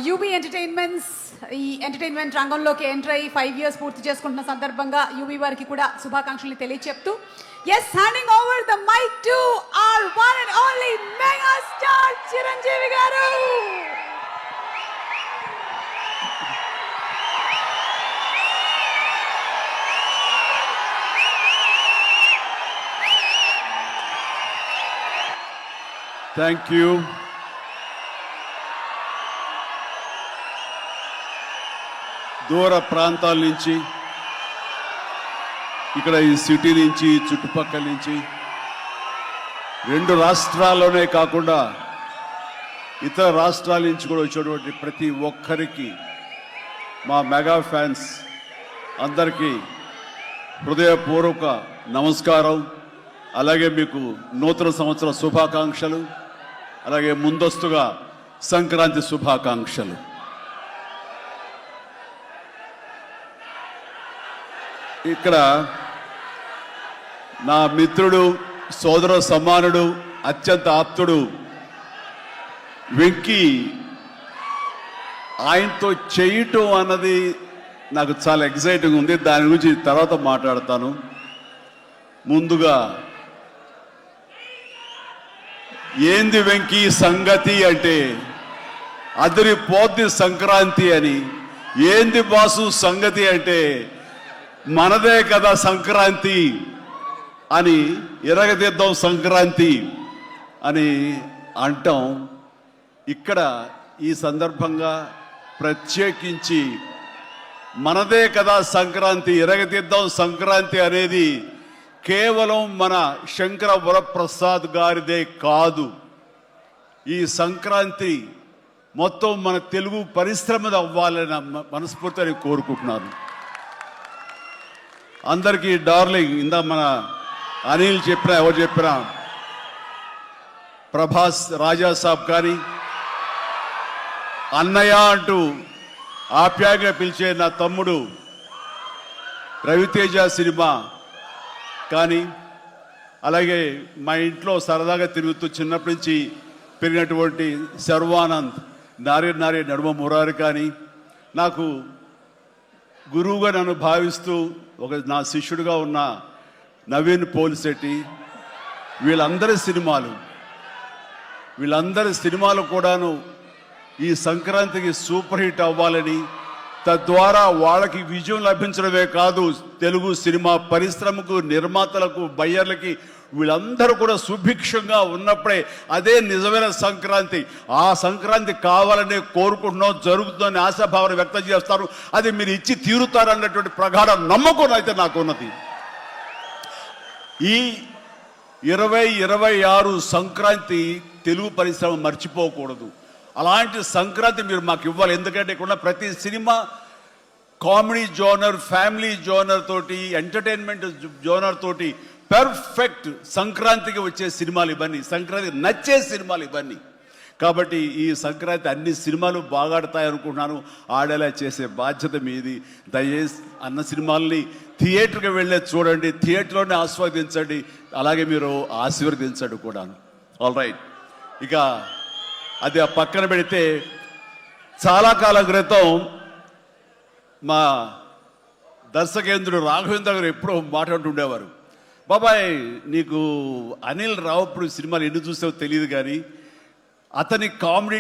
UB entertainments ఈ entertainment రంగంలోకి enter అయ్యి 5 years పూర్తి చేసుకుంటున్న సందర్భంగా యూబీ వారికి కూడా శుభాకాంక్షలు తెలియచెప్తూ yes handing over the mic to our one and only mega star Chiranjeevi గారు. Thank you. దూర ప్రాంతాల నుంచి, ఇక్కడ ఈ సిటీ నుంచి, చుట్టుపక్కల నుంచి, 2 రాష్ట్రాల్లోనే కాకుండా ఇతర రాష్ట్రాల నుంచి కూడా వచ్చేటువంటి ప్రతి ఒక్కరికి మా మెగా ఫ్యాన్స్ అందరికీ హృదయపూర్వక నమస్కారం. అలాగే మీకు నూతన సంవత్సర శుభాకాంక్షలు, అలాగే ముందస్తుగా సంక్రాంతి శుభాకాంక్షలు. ఇక్కడ నా మిత్రుడు, సోదర సమానుడు, అత్యంత ఆప్తుడు వెంకీ, ఆయనతో చేయటం అన్నది నాకు చాలా ఎగ్జైటింగ్ ఉంది. దాని గురించి తర్వాత మాట్లాడతాను. ముందుగా ఏంది వెంకీ సంగతి అంటే అదిరిపోద్ది సంక్రాంతి అని, ఏంది బాసు సంగతి అంటే మనదే కదా సంక్రాంతి అని, ఎరగదిద్దాం సంక్రాంతి అని అంటాం. ఇక్కడ ఈ సందర్భంగా ప్రత్యేకించి మనదే కదా సంక్రాంతి, ఎరగదిద్దాం సంక్రాంతి అనేది కేవలం మన శంకర వరప్రసాద్ గారిదే కాదు. ఈ సంక్రాంతి మొత్తం మన తెలుగు పరిశ్రమది అవ్వాలని మనస్ఫూర్తిగా కోరుకుంటున్నాను. అందరికీ డార్లింగ్, ఇందా మన అనిల్ చెప్పినా, ఎవరు చెప్పినా, ప్రభాస్ రాజా సాబ్ కానీ, అన్నయ్య అంటూ ఆప్యాయంగా పిలిచే నా తమ్ముడు రవితేజ సినిమా కానీ, అలాగే మా ఇంట్లో సరదాగా తిరుగుతూ చిన్నప్పటి నుంచి పెరిగినటువంటి శర్వానంద్, నారి నడుమ మురారి కానీ, నాకు గురువుగా నన్ను భావిస్తూ నా శిష్యుడిగా ఉన్న నవీన్ పోలిశెట్టి, వీళ్ళందరి సినిమాలు కూడాను ఈ సంక్రాంతికి సూపర్ హిట్ అవ్వాలని, తద్వారా వాళ్ళకి విజయం లభించడమే కాదు, తెలుగు సినిమా పరిశ్రమకు, నిర్మాతలకు, బయ్యర్లకి వీళ్ళందరూ కూడా సుభిక్షంగా ఉన్నప్పుడే అదే నిజమైన సంక్రాంతి. ఆ సంక్రాంతి కావాలనే కోరుకుంటున్నాం, జరుగుతుందని ఆశాభావన వ్యక్తం చేస్తారు. అది మీరు ఇచ్చి తీరుతారన్నటువంటి ప్రగాఢ నమ్మకం అయితే నాకు ఉన్నది. ఈ 2026 సంక్రాంతి తెలుగు పరిశ్రమ మర్చిపోకూడదు. అలాంటి సంక్రాంతి మీరు మాకు ఇవ్వాలి. ఎందుకంటే ఇక్కడ ప్రతి cinema comedy genre, family genre తోటి, ఎంటర్టైన్మెంట్ జోనర్ తోటి పర్ఫెక్ట్ సంక్రాంతికి వచ్చే సినిమాలు ఇవన్నీ, సంక్రాంతికి నచ్చే సినిమాలు ఇవన్నీ. కాబట్టి ఈ సంక్రాంతి అన్ని సినిమాలు బాగా ఆడతాయి అనుకుంటున్నాను. ఆడేలా చేసే బాధ్యత మీది. దయచేసి అన్న సినిమాల్ని థియేటర్కి వెళ్ళే చూడండి, థియేటర్లోనే ఆస్వాదించండి, అలాగే మీరు ఆశీర్వదించండి కూడాను. ఆల్ రైట్, ఇక అది ఆ పక్కన పెడితే, చాలా కాలం క్రితం మా దర్శకేంద్రుడు రాఘవేంద్ర గారు ఎప్పుడో మాట్లాడుతుండేవారు, బాబాయ్ నీకు అనిల్ రావుపూడి సినిమాలు ఎన్ని చూసావో తెలియదు కానీ అతని కామెడీ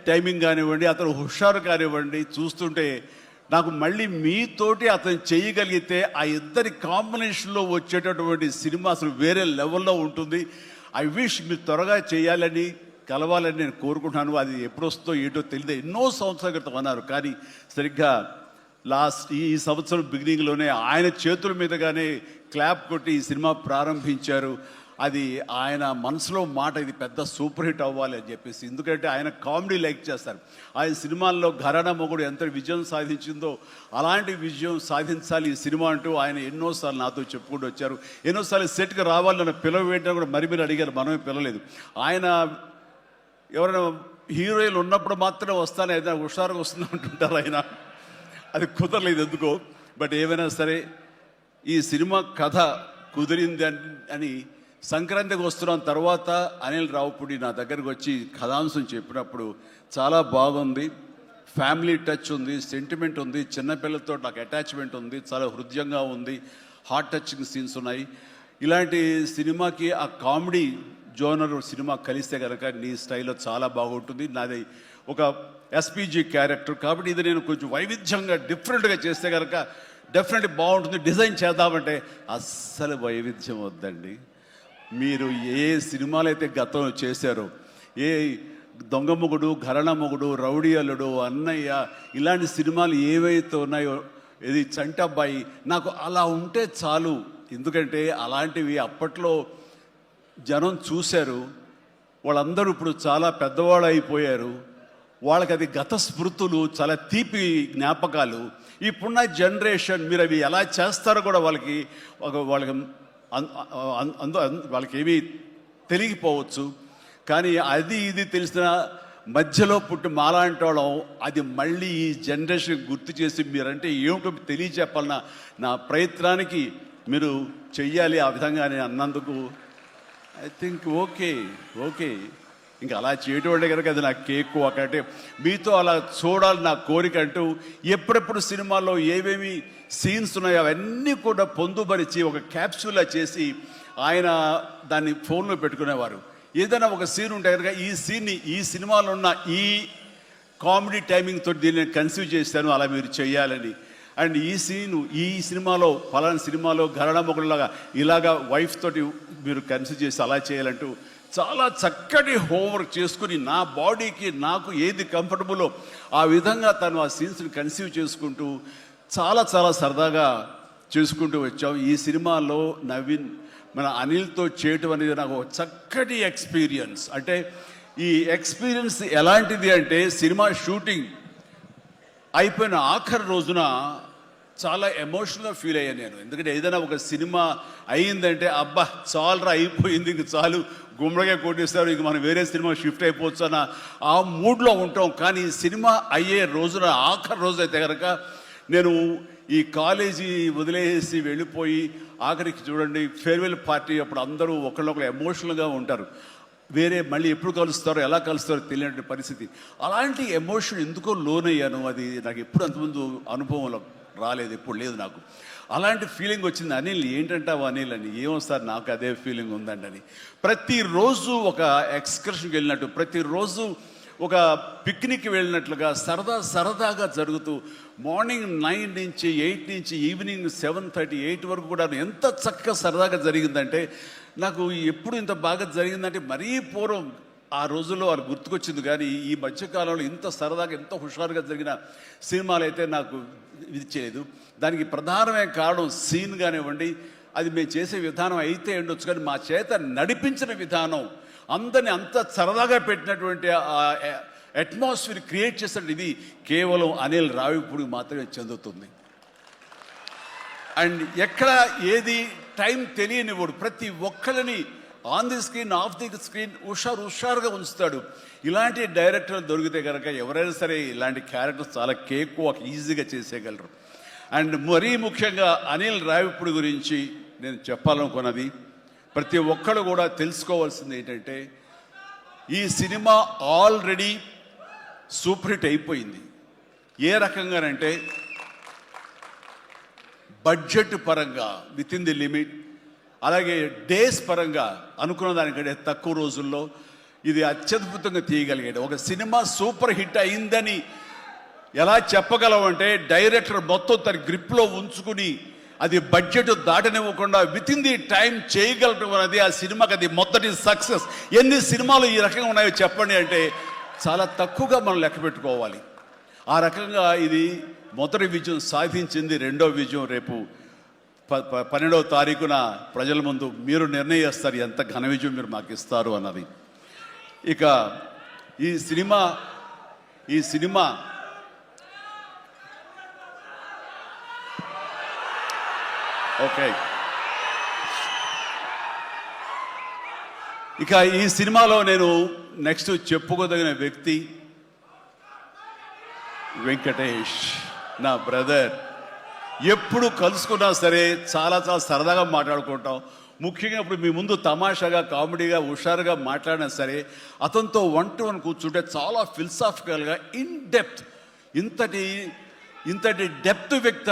టైమింగ్ కానివ్వండి, అతను హుషారు కానివ్వండి, చూస్తుంటే నాకు మళ్ళీ మీతోటి అతను చేయగలిగితే ఆ ఇద్దరి కాంబినేషన్లో వచ్చేటటువంటి సినిమా అసలు వేరే లెవెల్లో ఉంటుంది. ఐ విష్ మీరు త్వరగా చేయాలని, కలవాలని నేను కోరుకుంటున్నాను. అది ఎప్పుడు వస్తుందో ఏంటో తెలియదు. ఎన్నో సంవత్సరాల క్రితం అన్నారు, కానీ సరిగ్గా ఈ సంవత్సరం బిగినింగ్లోనే ఆయన చేతుల మీదుగానే క్లాప్ కొట్టి ఈ సినిమా ప్రారంభించారు. అది ఆయన మనసులో మాట, ఇది పెద్ద సూపర్ హిట్ అవ్వాలి అని చెప్పేసి. ఎందుకంటే ఆయన కామెడీ లైక్ చేస్తారు. ఆయన సినిమాల్లో ఘరానా మొగుడు ఎంత విజయం సాధించిందో అలాంటి విజయం సాధించాలి ఈ సినిమా అంటూ ఆయన ఎన్నోసార్లు నాతో చెప్పుకుంటూ వచ్చారు. ఎన్నోసార్లు సెట్కి రావాలి నన్ను పిలవేంటని కూడా మరి అడిగారు, మనమే పిలవలేదు. ఆయన ఎవరైనా హీరోయిన్లు ఉన్నప్పుడు మాత్రమే వస్తాను, ఏదైనా హుషారుగా వస్తుంది అంటుంటారు ఆయన. అది కుదరలేదు ఎందుకో. బట్ ఏమైనా సరే ఈ సినిమా కథ కుదిరింది అని సంక్రాంతికి వస్తున్నాం తర్వాత అనిల్ రావుపూడి నా దగ్గరకు వచ్చి కథాంశం చెప్పినప్పుడు చాలా బాగుంది, ఫ్యామిలీ టచ్ ఉంది, సెంటిమెంట్ ఉంది, చిన్నపిల్లలతో నాకు అటాచ్మెంట్ ఉంది, చాలా హృదయంగా ఉంది, హార్ట్ టచింగ్ సీన్స్ ఉన్నాయి. ఇలాంటి సినిమాకి ఆ కామెడీ జోనర్ సినిమా కలిస్తే కనుక నీ స్టైల్లో చాలా బాగుంటుంది. నాది ఒక ఎస్పీజీ క్యారెక్టర్ కాబట్టి ఇది నేను కొంచెం వైవిధ్యంగా డిఫరెంట్గా చేస్తే కనుక డెఫినెట్లీ బాగుంటుంది. డిజైన్ చేద్దామంటే అస్సలు వైవిధ్యం వద్దండి. మీరు ఏ సినిమాలు అయితే గతంలో చేశారో, ఏ దొంగ మొగుడు, ఘరణ మొగుడు, రౌడీ అల్లుడు, అన్నయ్య, ఇలాంటి సినిమాలు ఏవైతే ఉన్నాయో, ఇది చంటబ్బాయి, నాకు అలా ఉంటే చాలు. ఎందుకంటే అలాంటివి అప్పట్లో జనం చూశారు, వాళ్ళందరూ ఇప్పుడు చాలా పెద్దవాళ్ళు అయిపోయారు, వాళ్ళకి అది గత స్మృతులు, చాలా తీపి జ్ఞాపకాలు. ఇప్పుడున్న జనరేషన్ మీరు అవి ఎలా చేస్తారో కూడా వాళ్ళకి వాళ్ళకి ఏమీ తెలియకపోవచ్చు. కానీ అది ఇది తెలిసిన మధ్యలో పుట్టి మాలాంటి వాళ్ళం అది మళ్ళీ ఈ జనరేషన్ గుర్తు చేసి మీరంటే ఏమిటో తెలియచెప్పాలన్న నా ప్రయత్నానికి మీరు చెయ్యాలి. ఆ విధంగా నేను అన్నందుకు ఐ థింక్ ఓకే ఇంకా అలా చేయటం అంటే కనుక అది నాకు కేక్ ఒకటే మీతో అలా చూడాలి నా కోరిక. అంటూ ఎప్పుడెప్పుడు సినిమాల్లో ఏవేమి సీన్స్ ఉన్నాయో అవన్నీ కూడా పొందుపరిచి ఒక క్యాప్సూల్లా చేసి ఆయన దాన్ని ఫోన్లో పెట్టుకునేవారు. ఏదైనా ఒక సీన్ ఉంటే కనుక ఈ సీన్ని ఈ సినిమాలో ఉన్న ఈ కామెడీ టైమింగ్తో దీన్ని నేను కన్సీవ్ చేశాను, అలా మీరు చేయాలని. అండ్ ఈ సీను ఈ సినిమాలో ఫలానా సినిమాలో ఘరణ మొగుడులాగా ఇలాగా వైఫ్ తోటి మీరు కన్సీవ్ చేసి అలా చేయాలంటూ చాలా చక్కటి హోంవర్క్ చేసుకుని నా బాడీకి నాకు ఏది కంఫర్టబుల్లో ఆ విధంగా తను ఆ సీన్స్ని కన్సీవ్ చేసుకుంటూ చాలా చాలా సరదాగా చేసుకుంటూ వచ్చాం. ఈ సినిమాలో నవీన్ మన అనిల్తో చేయటం అనేది నాకు ఒక చక్కటి ఎక్స్పీరియన్స్. అంటే ఈ ఎక్స్పీరియన్స్ ఎలాంటిది అంటే సినిమా షూటింగ్ అయిపోయిన ఆఖరి రోజున చాలా ఎమోషనల్గా ఫీల్ అయ్యాను నేను. ఎందుకంటే ఏదైనా ఒక సినిమా అయ్యిందంటే అబ్బా చాలరా అయిపోయింది, ఇంక చాలు గుమ్మడిగా కొట్టేస్తారు, ఇంక మనం వేరే సినిమా షిఫ్ట్ అయిపోవచ్చు అన్న ఆ మూడ్లో ఉంటాం. కానీ సినిమా అయ్యే రోజున ఆఖరి రోజు అయితే కనుక నేను ఈ కాలేజీ వదిలేసి వెళ్ళిపోయి ఆఖరికి చూడండి ఫేర్వెల్ పార్టీ అప్పుడు అందరూ ఒకళ్ళొకరు ఎమోషనల్గా ఉంటారు. వేరే మళ్ళీ ఎప్పుడు కలుస్తారో ఎలా కలుస్తారో తెలియని పరిస్థితి. అలాంటి ఎమోషన్ ఎందుకో లోనయ్యాను. అది నాకు ఎప్పుడు అంతకుముందు అనుభవంలో రాలేదు, ఎప్పుడు లేదు నాకు. అలాంటి ఫీలింగ్ వచ్చింది. అనిల్ ఏంటంటావు అనిల్ అని. ఏమొస్తారు నాకు అదే ఫీలింగ్ ఉందండి అని. ప్రతిరోజు ఒక ఎక్స్కర్షన్కి వెళ్ళినట్టు, ప్రతిరోజు ఒక పిక్నిక్ వెళ్ళినట్లుగా సరదాగా జరుగుతూ మార్నింగ్ 9 నుంచి 8 నుంచి ఈవినింగ్ 7:30 8 వరకు కూడా ఎంత చక్కగా సరదాగా జరిగిందంటే నాకు ఎప్పుడు ఇంత బాగా జరిగిందంటే మరీ పూర్వం ఆ రోజుల్లో వాళ్ళు గుర్తుకొచ్చింది. కానీ ఈ మధ్యకాలంలో ఇంత సరదాగా ఎంత హుషారుగా జరిగిన సినిమాలు అయితే నాకు ఇది చేయలేదు. దానికి ప్రధానమైన కారణం సీన్ కానివ్వండి, అది మేము చేసే విధానం అయితే ఉండొచ్చు, కానీ మా చేత నడిపించిన విధానం, అందరిని అంత సరదాగా పెట్టినటువంటి అట్మాస్ఫియర్ క్రియేట్ చేసినట్టు ఇది కేవలం అనిల్ రావిపూడికి మాత్రమే చెందుతుంది. అండ్ ఎక్కడ ఏది టైం తెలియనివాడు, ప్రతి ఒక్కరిని on the screen off the screen హుషారుగా ఉంచుతాడు. ఇలాంటి డైరెక్టర్లు దొరికితే కనుక ఎవరైనా సరే ఇలాంటి క్యారెక్టర్స్ చాలా కేక్ ఈజీగా చేసేయగలరు. అండ్ మరీ ముఖ్యంగా అనిల్ రావిపూడి గురించి నేను చెప్పాలనుకున్నది, ప్రతి ఒక్కరు కూడా తెలుసుకోవాల్సింది ఏంటంటే ఈ సినిమా ఆల్రెడీ సూపర్ హిట్ అయిపోయింది. ఏ రకంగానంటే బడ్జెట్ పరంగా విత్ ఇన్ ది లిమిట్, అలాగే డేస్ పరంగా అనుకున్న దానికంటే తక్కువ రోజుల్లో ఇది అత్యద్భుతంగా తీయగలిగాడు. ఒక సినిమా సూపర్ హిట్ అయిందని ఎలా చెప్పగలవంటే డైరెక్టర్ మొత్తం తన గ్రిప్లో ఉంచుకుని అది బడ్జెట్ దాటనివ్వకుండా విత్ ఇన్ ది టైం చేయగలటం అనేది ఆ సినిమాకి అది మొదటి సక్సెస్. ఎన్ని సినిమాలు ఈ రకంగా ఉన్నాయో చెప్పండి అంటే చాలా తక్కువగా మనం లెక్క పెట్టుకోవాలి. ఆ రకంగా ఇది మొదటి విజయం సాధించింది. రెండో విజయం రేపు 12వ తారీఖున ప్రజల ముందు మీరు నిర్ణయిస్తారు ఎంత ఘన విజయం మీరు మాకు ఇస్తారు అన్నది. ఇక ఈ సినిమా ఓకే, ఇక ఈ సినిమాలో నేను నెక్స్ట్ చెప్పుకోదగిన వ్యక్తి వెంకటేష్, నా బ్రదర్. ఎప్పుడు కలుసుకున్నా సరే చాలా సరదాగా మాట్లాడుకుంటాం. ముఖ్యంగా ఇప్పుడు మీ ముందు తమాషాగా కామెడీగా హుషారుగా మాట్లాడినా సరే అతనితో 1-to-1 కూర్చుంటే చాలా ఫిలసాఫికల్గా ఇన్ డెప్త్ ఇంతటి డెప్త్ వ్యక్త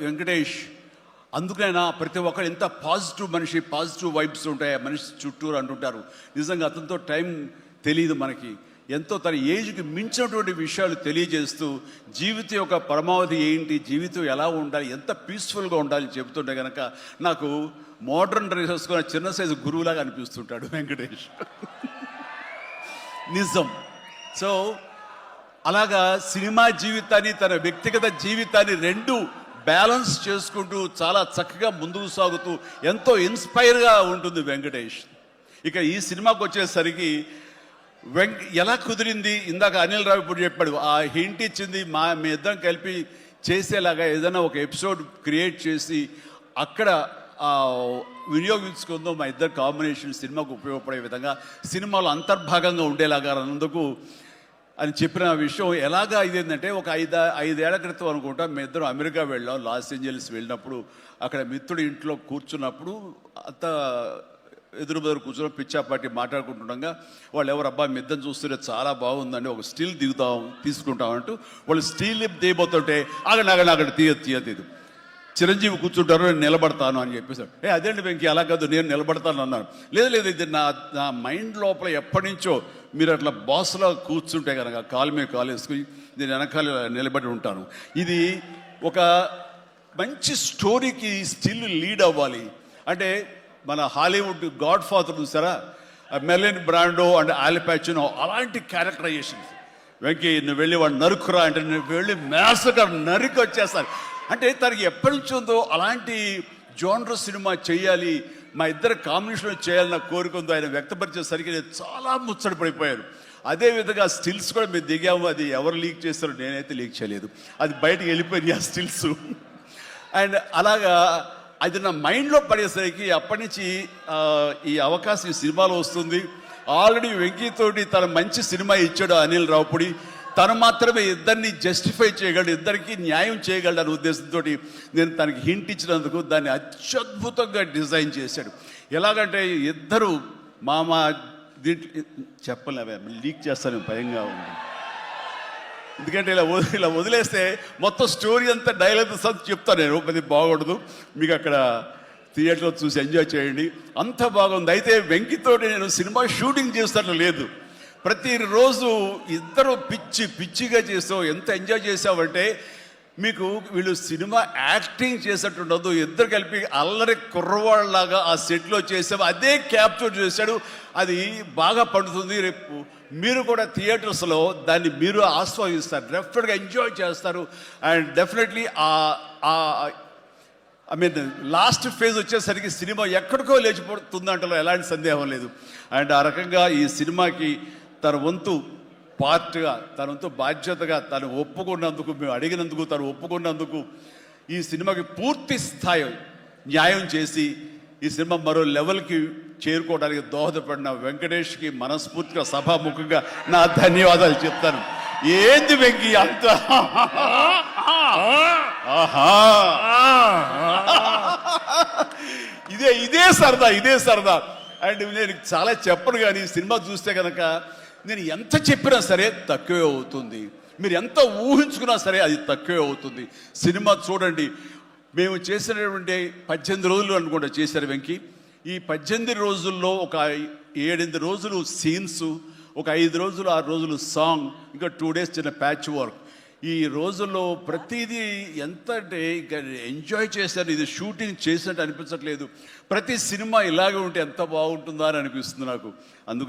వెంకటేష్. అందుకైనా ప్రతి ఒక్కరు ఎంత పాజిటివ్ మనిషి, పాజిటివ్ వైబ్స్ ఉంటాయి ఆ మనిషి చుట్టూరు అంటుంటారు. నిజంగా అతనితో టైం తెలియదు మనకి. ఎంతో తన ఏజ్కి మించినటువంటి విషయాలు తెలియజేస్తూ జీవితం యొక్క పరమావధి ఏంటి, జీవితం ఎలా ఉండాలి, ఎంత పీస్ఫుల్గా ఉండాలి చెబుతుంటే కనుక నాకు మోడర్న్ డ్రెస్ వేసుకున్న చిన్న సైజు గురువులాగా అనిపిస్తుంటాడు వెంకటేష్. నిజం. సో అలాగా సినిమా జీవితాన్ని, తన వ్యక్తిగత జీవితాన్ని రెండు బ్యాలెన్స్ చేసుకుంటూ చాలా చక్కగా ముందుకు సాగుతూ ఎంతో ఇన్స్పైర్గా ఉంటుంది వెంకటేష్. ఇక ఈ సినిమాకి వచ్చేసరికి ఎలా కుదిరింది, ఇందాక అనిల్ రావు ఇప్పుడు చెప్పాడు, ఆ హింట్ ఇచ్చింది మీ ఇద్దరం కలిపి చేసేలాగా ఏదైనా ఒక ఎపిసోడ్ క్రియేట్ చేసి అక్కడ వినియోగించుకుందాం, మా ఇద్దరు కాంబినేషన్ సినిమాకు ఉపయోగపడే విధంగా సినిమాలో అంతర్భాగంగా ఉండేలాగా అన్నందుకు అని చెప్పిన విషయం ఎలాగా ఇదేంటంటే, ఒక ఐదేళ్ల క్రితం అనుకుంటా మీ ఇద్దరం అమెరికా వెళ్ళాం. లాస్ ఏంజల్స్ వెళ్ళినప్పుడు అక్కడ మిత్రుడి ఇంట్లో కూర్చున్నప్పుడు అంత ఎదురు బెదురు కూర్చొని పిచ్చాపాటి మాట్లాడుకుంటుండగా వాళ్ళు ఎవరు అబ్బాయి మీ ఇద్దరు చూస్తుంటే చాలా బాగుందండి, ఒక స్టిల్ తీసుకుంటాం అంటూ వాళ్ళు స్టిల్ దిగబోతుంటే అక్కడ తీయదు. చిరంజీవి కూర్చుంటారు, నేను నిలబడతాను అని చెప్పేసాడు. అదేంటి వెంకీ అలా కాదు, నేను నిలబడతాను అన్నాను. లేదు ఇది నా మైండ్ లోపల ఎప్పటి నుంచో మీరు అట్లా బాస్లో కూర్చుంటే కనుక కాలు మీద కాలు వేసుకుని నేను వెనకాల నిలబడి ఉంటాను. ఇది ఒక మంచి స్టోరీకి స్టిల్ లీడ్ అవ్వాలి అంటే మన హాలీవుడ్ గాడ్ ఫాదర్ చూసారా, మెర్లిన్ బ్రాండో అండ్ ఆల్ పాచినో అలాంటి క్యారెక్టరైజేషన్స్. వెంకీ నువ్వు వెళ్ళి వాడు నరుకురా అంటే నువ్వు వెళ్ళి మ్యాస్గా నరికి వచ్చేస్తాను అంటే తనకి ఎప్పటి నుంచి ఉందో అలాంటి జోనర్ సినిమా చేయాలి, మా ఇద్దరు కాంబినేషన్లో చేయాలన్న కోరిక ఉందో ఆయన వ్యక్తపరిచేసరికి నేను చాలా ముచ్చటపడిపోయాను. అదేవిధంగా స్టిల్స్ కూడా మేము దిగాము, అది ఎవరు లీక్ చేస్తారో నేనైతే లీక్ చేయలేదు, అది బయటకు వెళ్ళిపోయింది ఆ స్టిల్స్. అండ్ అలాగా అది నా మైండ్లో పడేసరికి అప్పటి నుంచి ఈ అవకాశం ఈ సినిమాలో వస్తుంది. ఆల్రెడీ వెంకీతోటి తన మంచి సినిమా ఇచ్చాడు అనిల్ రావుపూడి, తను మాత్రమే ఇద్దరిని జస్టిఫై చేయగలడు, ఇద్దరికి న్యాయం చేయగలడు అనే ఉద్దేశంతో నేను తనకి హింట్ ఇచ్చినందుకు దాన్ని అత్యద్భుతంగా డిజైన్ చేశాడు. ఎలాగంటే ఇద్దరు దీంట్లో చెప్పలేవే లీక్ చేస్తాను భయంగా ఉంది, ఎందుకంటే ఇలా వదిలేస్తే మొత్తం స్టోరీ అంతా డైలాగ్ చెప్తాను నేను, అది బాగుండదు, మీకు అక్కడ థియేటర్లో చూసి ఎంజాయ్ చేయండి. అంత బాగుంది. అయితే వెంకితోటి నేను సినిమా షూటింగ్ చేస్తాను లేదు, ప్రతిరోజు ఇద్దరు పిచ్చిగా చేస్తావు, ఎంత ఎంజాయ్ చేసావంటే మీకు వీళ్ళు సినిమా యాక్టింగ్ చేసేట్టుండదు, ఇద్దరు కలిపి అల్లరి కుర్రవాళ్ళలాగా ఆ సెట్లో చేసావు, అదే క్యాప్చర్ చేశాడు. అది బాగా పండుతుంది. రేపు మీరు కూడా థియేటర్స్లో దాన్ని మీరు ఆస్వాదిస్తారు, డెఫినెట్గా ఎంజాయ్ చేస్తారు. అండ్ డెఫినెట్లీ లాస్ట్ ఫేజ్ వచ్చేసరికి సినిమా ఎక్కడికో లేచిపోతుందంటలో ఎలాంటి సందేహం లేదు. అండ్ ఆ రకంగా ఈ సినిమాకి తన వంతు పార్ట్గా, తన వంతు బాధ్యతగా తను ఒప్పుకున్నందుకు, మేము అడిగినందుకు తను ఒప్పుకున్నందుకు, ఈ సినిమాకి పూర్తి స్థాయి న్యాయం చేసి ఈ సినిమా మరో లెవెల్కి చేరుకోవడానికి దోహదపడిన వెంకటేష్కి మనస్ఫూర్తిగా సభాముఖంగా నా ధన్యవాదాలు చెప్తాను. ఏంది వెంకీ అంత ఇదే సరదా. అండ్ నేను చాలా చెప్పను, కానీ సినిమా చూస్తే కనుక నేను ఎంత చెప్పినా సరే తక్కువే అవుతుంది, మీరు ఎంత ఊహించుకున్నా సరే అది తక్కువే అవుతుంది. సినిమా చూడండి. మేము చేసినటువంటి 18 రోజులు అనుకుంటా చేశారు వెంకీ. ఈ 18 రోజుల్లో ఒక 7-8 రోజులు సీన్స్, ఒక 5 రోజులు 6 రోజులు సాంగ్, ఇంకా 2 days చిన్న ప్యాచ్ వర్క్. ఈ రోజుల్లో ప్రతిదీ ఎంత అంటే ఇంకా ఎంజాయ్ చేశాను. ఇది షూటింగ్ చేసినట్టు అనిపించట్లేదు. ప్రతి సినిమా ఇలాగే ఉంటే ఎంత బాగుంటుందా అని అనిపిస్తుంది నాకు. అందుకే